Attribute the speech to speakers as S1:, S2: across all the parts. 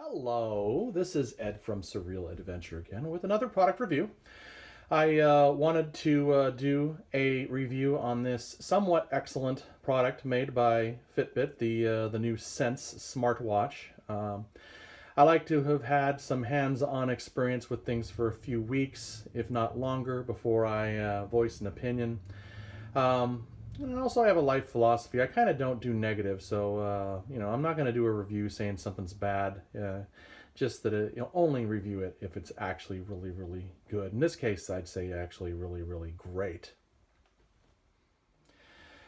S1: Hello, this is Ed from Surreal Adventure again with another product review. I wanted to do a review on this somewhat excellent product made by Fitbit, the new Sense smartwatch. I like to have had some hands-on experience with things for a few weeks, if not longer, before I voice an opinion. And also, I have a life philosophy. I kind of don't do negative, so I'm not going to do a review saying something's bad. Just that only review it if it's actually really, really good. In this case, I'd say actually really, really great.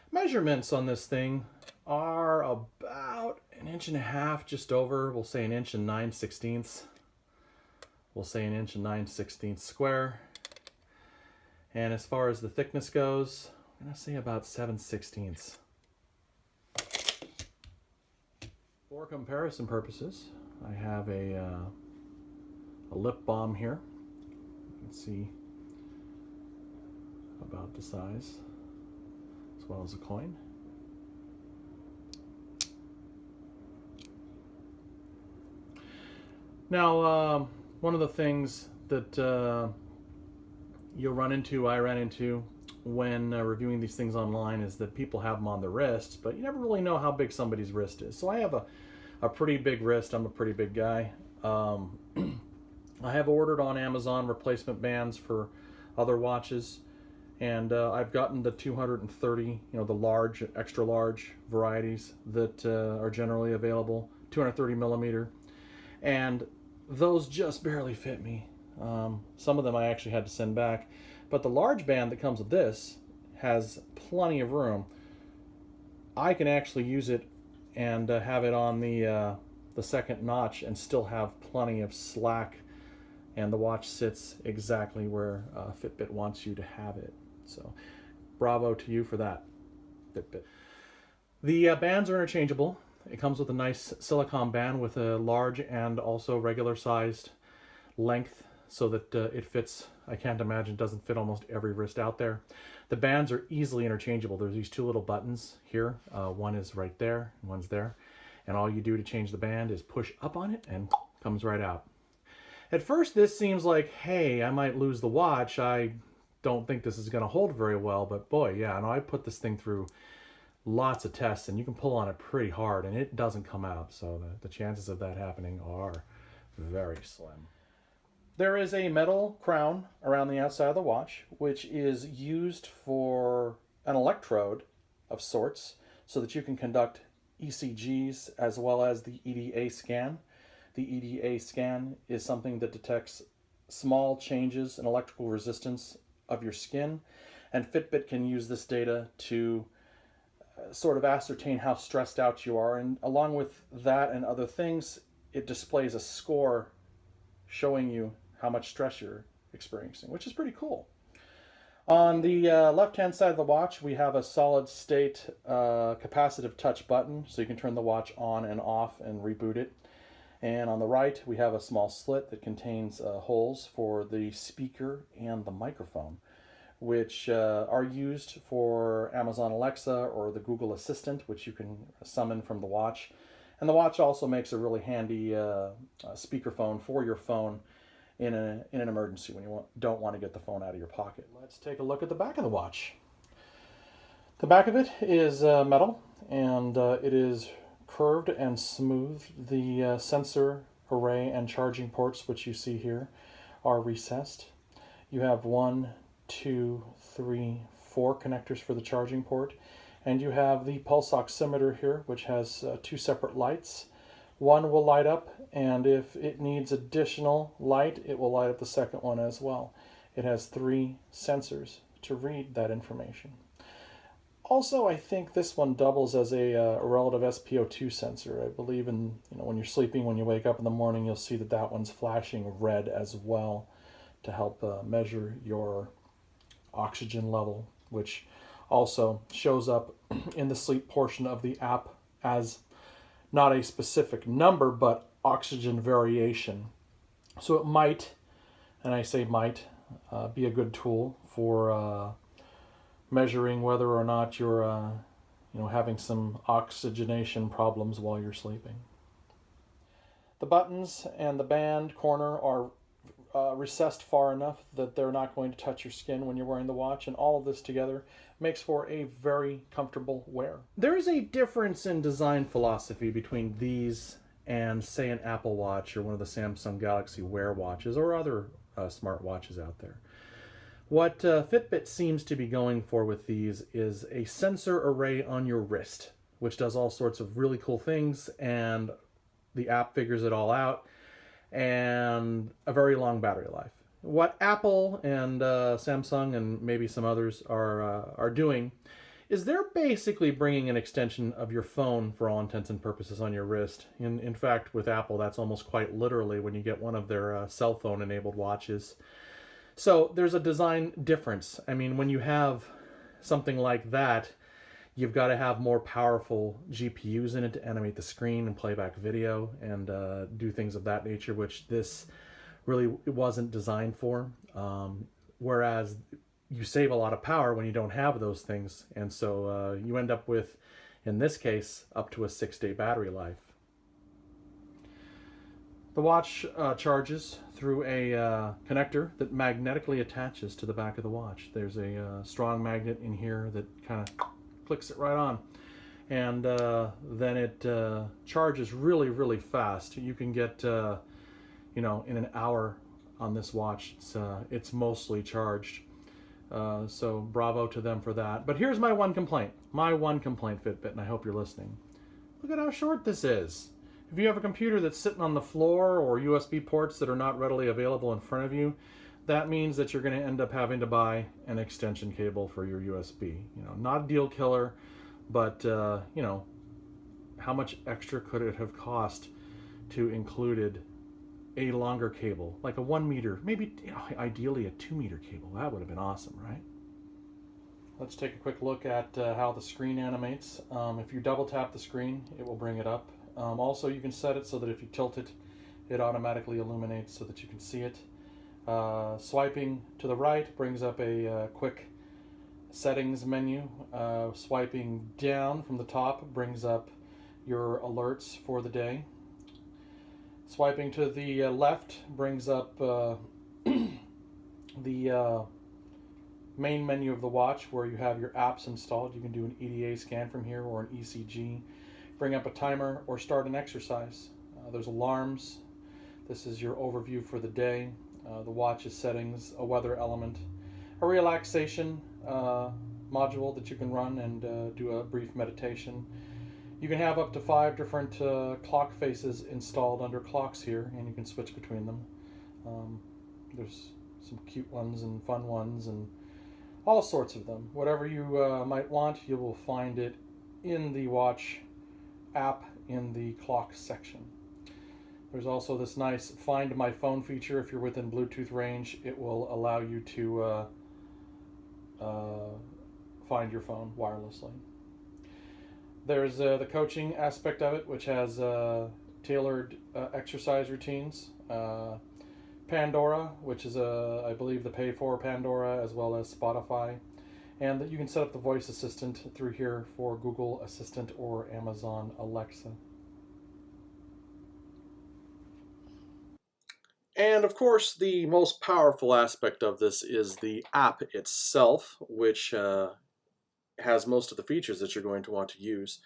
S1: Measurements on this thing are about an inch and a half, just over. We'll say an inch and 9/16. We'll say an inch and 9/16 square. And as far as the thickness goes, I'm going to say about 7/16. For comparison purposes, I have a lip balm here. You can see about the size, as well as a coin. Now, one of the things that I ran into when reviewing these things online is that people have them on their wrists, but you never really know how big somebody's wrist is. So I have a pretty big wrist. I'm a pretty big guy. I have ordered on Amazon replacement bands for other watches, and I've gotten the 230, the large, extra large varieties that are generally available, 230 millimeter, and those just barely fit me. Some of them I actually had to send back, but the large band that comes with this has plenty of room. I can actually use it and have it on the second notch and still have plenty of slack, and the watch sits exactly where Fitbit wants you to have it. So bravo to you for that, Fitbit. The bands are interchangeable. It comes with a nice silicone band with a large and also regular sized length so that it fits. I can't imagine it doesn't fit almost every wrist out there. The bands are easily interchangeable. There's these two little buttons here. One is right there and one's there. And all you do to change the band is push up on it and it comes right out. At first this seems like, hey, I might lose the watch. I don't think this is going to hold very well, but boy, yeah, no, I put this thing through lots of tests and you can pull on it pretty hard and it doesn't come out. So the chances of that happening are very slim. There is a metal crown around the outside of the watch, which is used for an electrode of sorts so that you can conduct ECGs as well as the EDA scan. The EDA scan is something that detects small changes in electrical resistance of your skin, and Fitbit can use this data to sort of ascertain how stressed out you are, and along with that and other things, it displays a score showing you how much stress you're experiencing, which is pretty cool. On the left-hand side of the watch, we have a solid-state capacitive touch button, so you can turn the watch on and off and reboot it. And on the right, we have a small slit that contains holes for the speaker and the microphone, which are used for Amazon Alexa or the Google Assistant, which you can summon from the watch. And the watch also makes a really handy speakerphone for your phone in an emergency when you don't want to get the phone out of your pocket. Let's take a look at the back of the watch. The back of it is metal, and it is curved and smooth. The sensor array and charging ports, which you see here, are recessed. You have 1, 2, 3, 4 connectors for the charging port, and you have the pulse oximeter here, which has 2 separate lights. One will light up, and if it needs additional light, it will light up the second one as well. It has 3 sensors to read that information. Also, I think this one doubles as a relative SpO2 sensor. I believe when you're sleeping, when you wake up in the morning, you'll see that that one's flashing red as well to help measure your oxygen level, which also shows up in the sleep portion of the app as not a specific number, but oxygen variation. So it might, and I say might, be a good tool for measuring whether or not you're having some oxygenation problems while you're sleeping. The buttons and the band corner are recessed far enough that they're not going to touch your skin when you're wearing the watch, and all of this together makes for a very comfortable wear. There is a difference in design philosophy between these and, say, an Apple Watch or one of the Samsung Galaxy Wear watches or other smart watches out there. What Fitbit seems to be going for with these is a sensor array on your wrist, which does all sorts of really cool things, and the app figures it all out, and a very long battery life. What Apple and Samsung and maybe some others are doing is they're basically bringing an extension of your phone for all intents and purposes on your wrist. In fact, with Apple, that's almost quite literally when you get one of their cell phone enabled watches. So there's a design difference. I mean, when you have something like that, you've got to have more powerful GPUs in it to animate the screen and play back video and do things of that nature, which this really wasn't designed for. Whereas you save a lot of power when you don't have those things, and so you end up with, in this case, up to a 6-day battery life. The watch charges through a connector that magnetically attaches to the back of the watch. There's a strong magnet in here that kind of clicks it right on, and then it charges really, really fast. You can get, in an hour on this watch, it's mostly charged. So bravo to them for that. But here's my one complaint. Fitbit, and I hope you're listening. Look at how short this is. If you have a computer that's sitting on the floor or USB ports that are not readily available in front of you, that means that you're going to end up having to buy an extension cable for your USB. Not a deal killer, but how much extra could it have cost to included a longer cable, like a 1 meter, maybe ideally a 2 meter cable? That would have been awesome, right? Let's take a quick look at how the screen animates. If you double tap the screen, it will bring it up. Also, you can set it so that if you tilt it, it automatically illuminates so that you can see it. Swiping to the right brings up a quick settings menu. Swiping down from the top brings up your alerts for the day. Swiping to the left brings up the main menu of the watch where you have your apps installed. You can do an EDA scan from here or an ECG. Bring up a timer or start an exercise. There's alarms. This is your overview for the day. The watch's settings, a weather element, a relaxation module that you can run and do a brief meditation. You can have up to 5 different clock faces installed under clocks here, and you can switch between them. There's some cute ones and fun ones and all sorts of them. Whatever you might want, you will find it in the watch app in the clock section. There's also this nice Find My Phone feature. If you're within Bluetooth range, it will allow you to find your phone wirelessly. There's the coaching aspect of it, which has tailored exercise routines. Pandora, which is, I believe, the pay-for Pandora, as well as Spotify. And that you can set up the voice assistant through here for Google Assistant or Amazon Alexa. And of course, the most powerful aspect of this is the app itself, which has most of the features that you're going to want to use.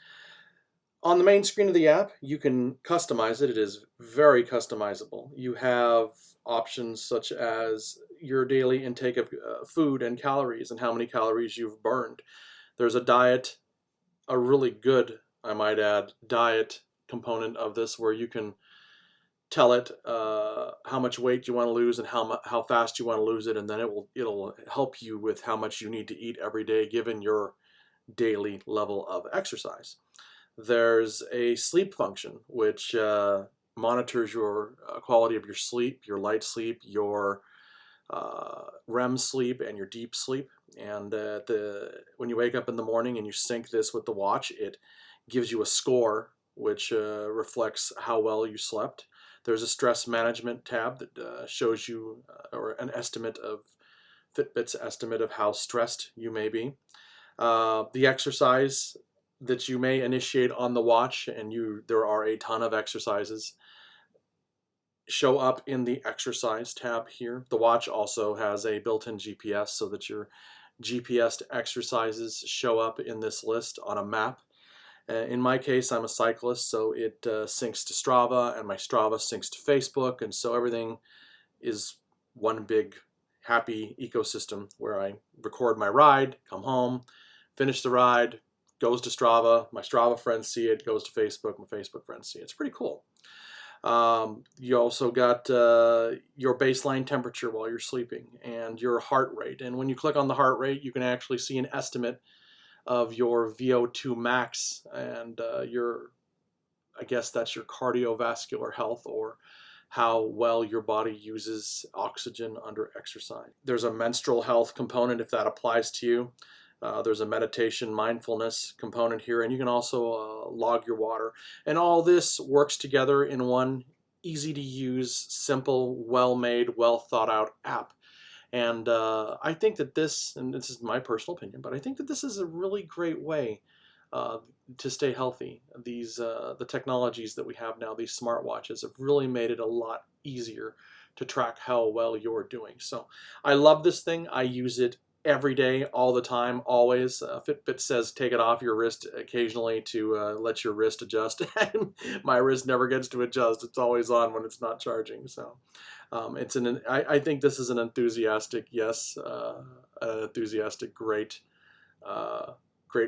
S1: On the main screen of the app, you can customize it. It is very customizable. You have options such as your daily intake of food and calories and how many calories you've burned. There's a diet, a really good, I might add, diet component of this where you can tell it how much weight you want to lose and how fast you want to lose it, and then it'll help you with how much you need to eat every day given your daily level of exercise. There's a sleep function which monitors your quality of your sleep, your light sleep, your REM sleep, and your deep sleep. And when you wake up in the morning and you sync this with the watch, it gives you a score which reflects how well you slept. There's a stress management tab that shows you or an estimate of Fitbit's estimate of how stressed you may be. The exercise that you may initiate on the watch, and there are a ton of exercises. show up in the exercise tab here. The watch also has a built-in GPS so that your GPS exercises show up in this list on a map. In my case, I'm a cyclist, so it syncs to Strava, and my Strava syncs to Facebook, and so everything is one big happy ecosystem where I record my ride, come home, finish the ride, goes to Strava, my Strava friends see it, goes to Facebook, my Facebook friends see it. It's pretty cool. You also got your baseline temperature while you're sleeping and your heart rate. And when you click on the heart rate, you can actually see an estimate of your VO2 max and I guess that's your cardiovascular health, or how well your body uses oxygen under exercise. There's a menstrual health component if that applies to you. There's a meditation mindfulness component here, and you can also log your water. And all this works together in one easy to use, simple, well-made, well thought out app. And I think that this, and this is my personal opinion, but I think that this is a really great way to stay healthy. These the technologies that we have now, these smartwatches, have really made it a lot easier to track how well you're doing. So I love this thing. I use it every day, all the time, always. Fitbit says take it off your wrist occasionally to let your wrist adjust. And my wrist never gets to adjust. It's always on when it's not charging. So I think this is an enthusiastic, yes, enthusiastic, great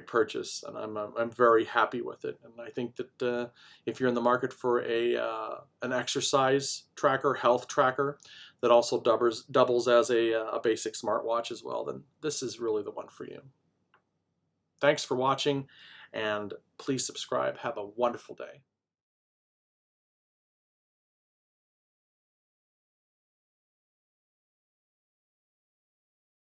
S1: purchase, and I'm very happy with it. And I think that if you're in the market for an exercise tracker, health tracker, that also doubles as a basic smartwatch as well, then this is really the one for you. Thanks for watching, and please subscribe. Have a wonderful day.